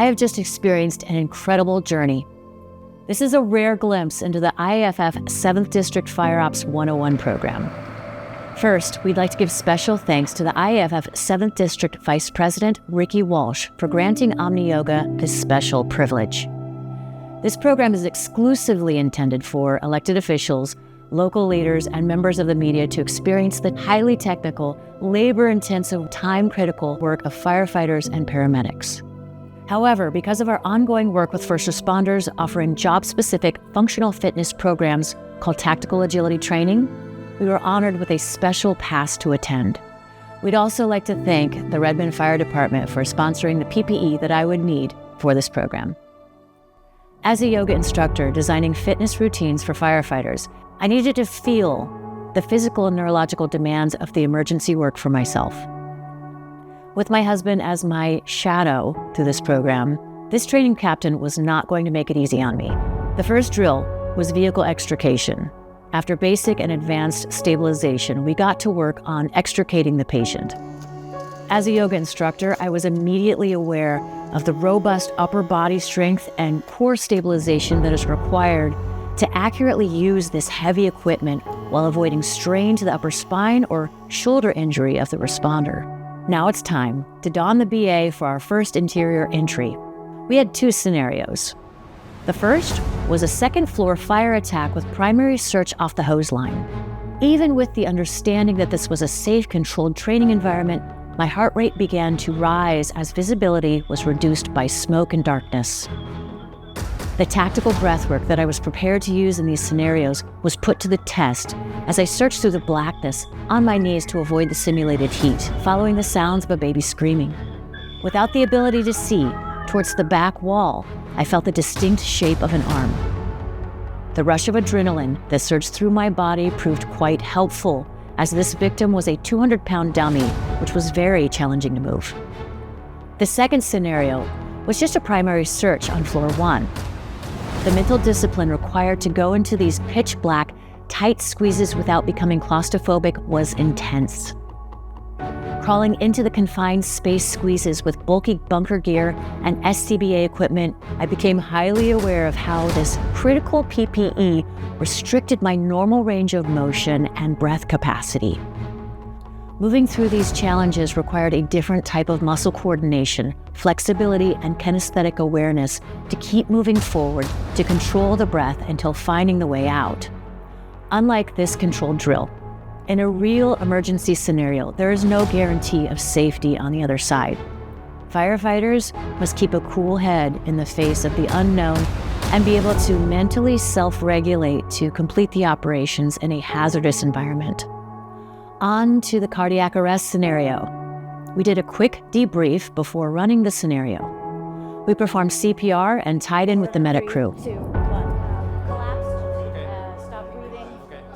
have just experienced an incredible journey. This is a rare glimpse into the IAFF 7th District Fire Ops 101 program. First, we'd like to give special thanks to the IAFF 7th District Vice President, Ricky Walsh, for granting Omni Yoga this special privilege. This program is exclusively intended for elected officials, local leaders, and members of the media to experience the highly technical, labor-intensive, time-critical work of firefighters and paramedics. However, because of our ongoing work with first responders offering job-specific functional fitness programs called Tactical Agility Training, we were honored with a special pass to attend. We'd also like to thank the Redmond Fire Department for sponsoring the PPE that I would need for this program. As a yoga instructor designing fitness routines for firefighters, I needed to feel the physical and neurological demands of the emergency work for myself. With my husband as my shadow through this program, this training captain was not going to make it easy on me. The first drill was vehicle extrication. After basic and advanced stabilization, we got to work on extricating the patient. As a yoga instructor, I was immediately aware of the robust upper body strength and core stabilization that is required to accurately use this heavy equipment while avoiding strain to the upper spine or shoulder injury of the responder. Now it's time to don the BA for our first interior entry. We had two scenarios. The first was a second-floor fire attack with primary search off the hose line. Even with the understanding that this was a safe, controlled training environment, my heart rate began to rise as visibility was reduced by smoke and darkness. The tactical breathwork that I was prepared to use in these scenarios was put to the test as I searched through the blackness on my knees to avoid the simulated heat, following the sounds of a baby screaming. Without the ability to see towards the back wall, I felt the distinct shape of an arm. The rush of adrenaline that surged through my body proved quite helpful, as this victim was a 200-pound dummy, which was very challenging to move. The second scenario was just a primary search on floor 1. The mental discipline required to go into these pitch black, tight squeezes without becoming claustrophobic was intense. Crawling into the confined space squeezes with bulky bunker gear and SCBA equipment, I became highly aware of how this critical PPE restricted my normal range of motion and breath capacity. Moving through these challenges required a different type of muscle coordination, flexibility, and kinesthetic awareness to keep moving forward to control the breath until finding the way out. Unlike this controlled drill, in a real emergency scenario, there is no guarantee of safety on the other side. Firefighters must keep a cool head in the face of the unknown and be able to mentally self-regulate to complete the operations in a hazardous environment. On to the cardiac arrest scenario. We did a quick debrief before running the scenario. We performed CPR and tied in with the medic crew. 3, 2, 1. Collapsed. Stop breathing.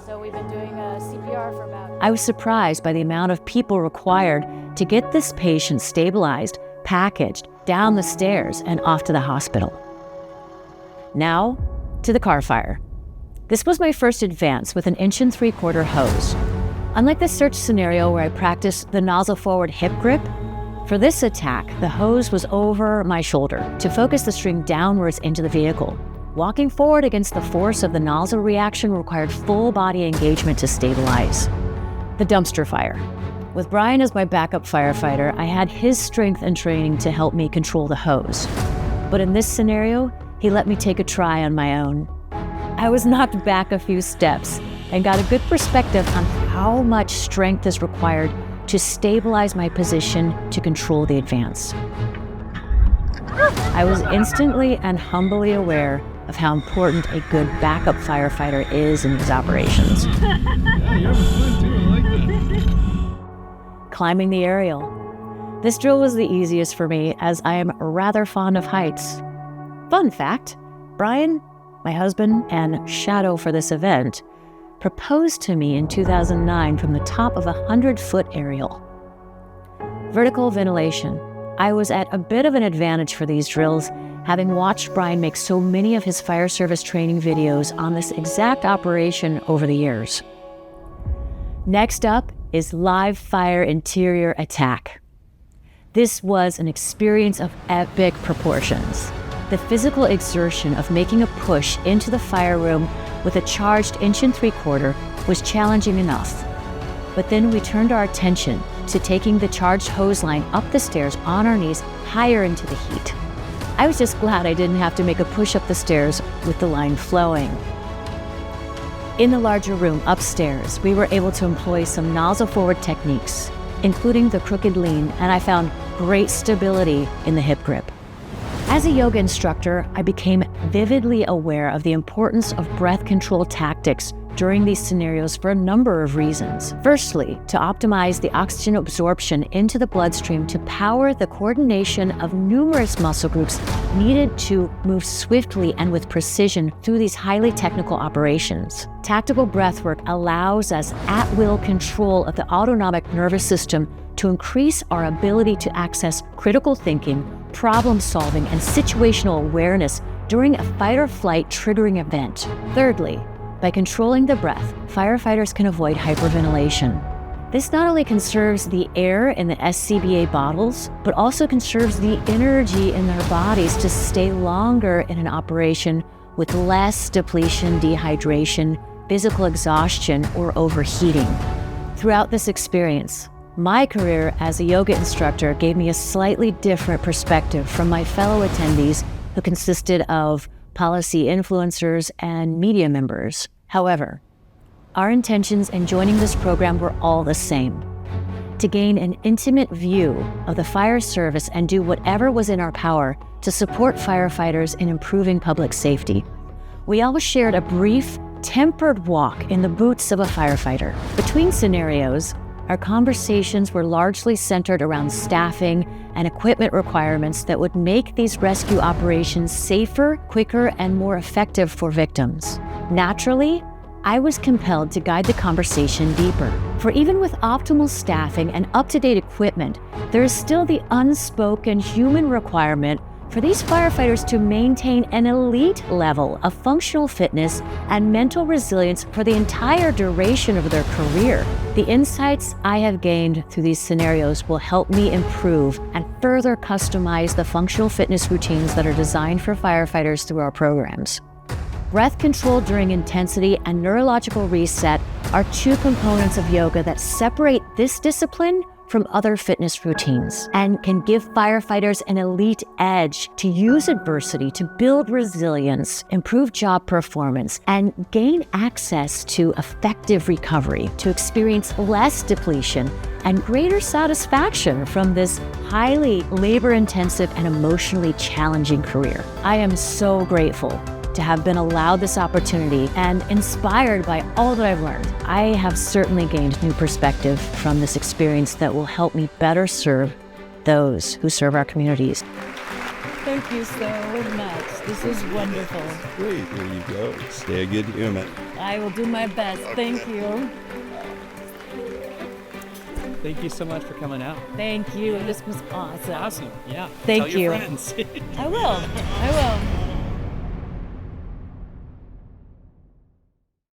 So we've been doing CPR for about... I was surprised by the amount of people required to get this patient stabilized, packaged, down the stairs, and off to the hospital. Now, to the car fire. This was my first advance with an 1 3/4 hose. Unlike the search scenario where I practiced the nozzle forward hip grip, for this attack, the hose was over my shoulder to focus the string downwards into the vehicle. Walking forward against the force of the nozzle reaction required full body engagement to stabilize. The dumpster fire. With Brian as my backup firefighter, I had his strength and training to help me control the hose. But in this scenario, he let me take a try on my own. I was knocked back a few steps and got a good perspective on how much strength is required to stabilize my position to control the advance. I was instantly and humbly aware of how important a good backup firefighter is in these operations. Climbing the aerial. This drill was the easiest for me as I am rather fond of heights. Fun fact, Brian, my husband and shadow for this event, proposed to me in 2009 from the top of a 100-foot aerial. Vertical ventilation. I was at a bit of an advantage for these drills, having watched Brian make so many of his fire service training videos on this exact operation over the years. Next up is live fire interior attack. This was an experience of epic proportions. The physical exertion of making a push into the fire room with a charged 1.75 inches was challenging enough. But then we turned our attention to taking the charged hose line up the stairs on our knees higher into the heat. I was just glad I didn't have to make a push up the stairs with the line flowing. In the larger room upstairs, we were able to employ some nozzle forward techniques, including the crooked lean, and I found great stability in the hip grip. As a yoga instructor, I became vividly aware of the importance of breath control tactics during these scenarios for a number of reasons. Firstly, to optimize the oxygen absorption into the bloodstream to power the coordination of numerous muscle groups needed to move swiftly and with precision through these highly technical operations. Tactical breathwork allows us at-will control of the autonomic nervous system to increase our ability to access critical thinking, problem solving, and situational awareness during a fight-or-flight triggering event. Thirdly, by controlling the breath, firefighters can avoid hyperventilation. This not only conserves the air in the SCBA bottles, but also conserves the energy in their bodies to stay longer in an operation with less depletion, dehydration, physical exhaustion, or overheating. Throughout this experience, my career as a yoga instructor gave me a slightly different perspective from my fellow attendees, who consisted of policy influencers and media members. However, our intentions in joining this program were all the same: to gain an intimate view of the fire service and do whatever was in our power to support firefighters in improving public safety. We all shared a brief, tempered walk in the boots of a firefighter. Between scenarios, our conversations were largely centered around staffing and equipment requirements that would make these rescue operations safer, quicker, and more effective for victims. Naturally, I was compelled to guide the conversation deeper. For even with optimal staffing and up-to-date equipment, there is still the unspoken human requirement for these firefighters to maintain an elite level of functional fitness and mental resilience for the entire duration of their career. The insights I have gained through these scenarios will help me improve and further customize the functional fitness routines that are designed for firefighters through our programs. Breath control during intensity and neurological reset are two components of yoga that separate this discipline from other fitness routines and can give firefighters an elite edge to use adversity to build resilience, improve job performance, and gain access to effective recovery to experience less depletion and greater satisfaction from this highly labor-intensive and emotionally challenging career. I am so grateful to have been allowed this opportunity and inspired by all that I've learned. I have certainly gained new perspective from this experience that will help me better serve those who serve our communities. Thank you so much. This is wonderful. Great, there you go. Stay a good human. I will do my best. Thank you. Thank you so much for coming out. Thank you. This was awesome. Awesome. Yeah. Thank Tell you. your friends. I will.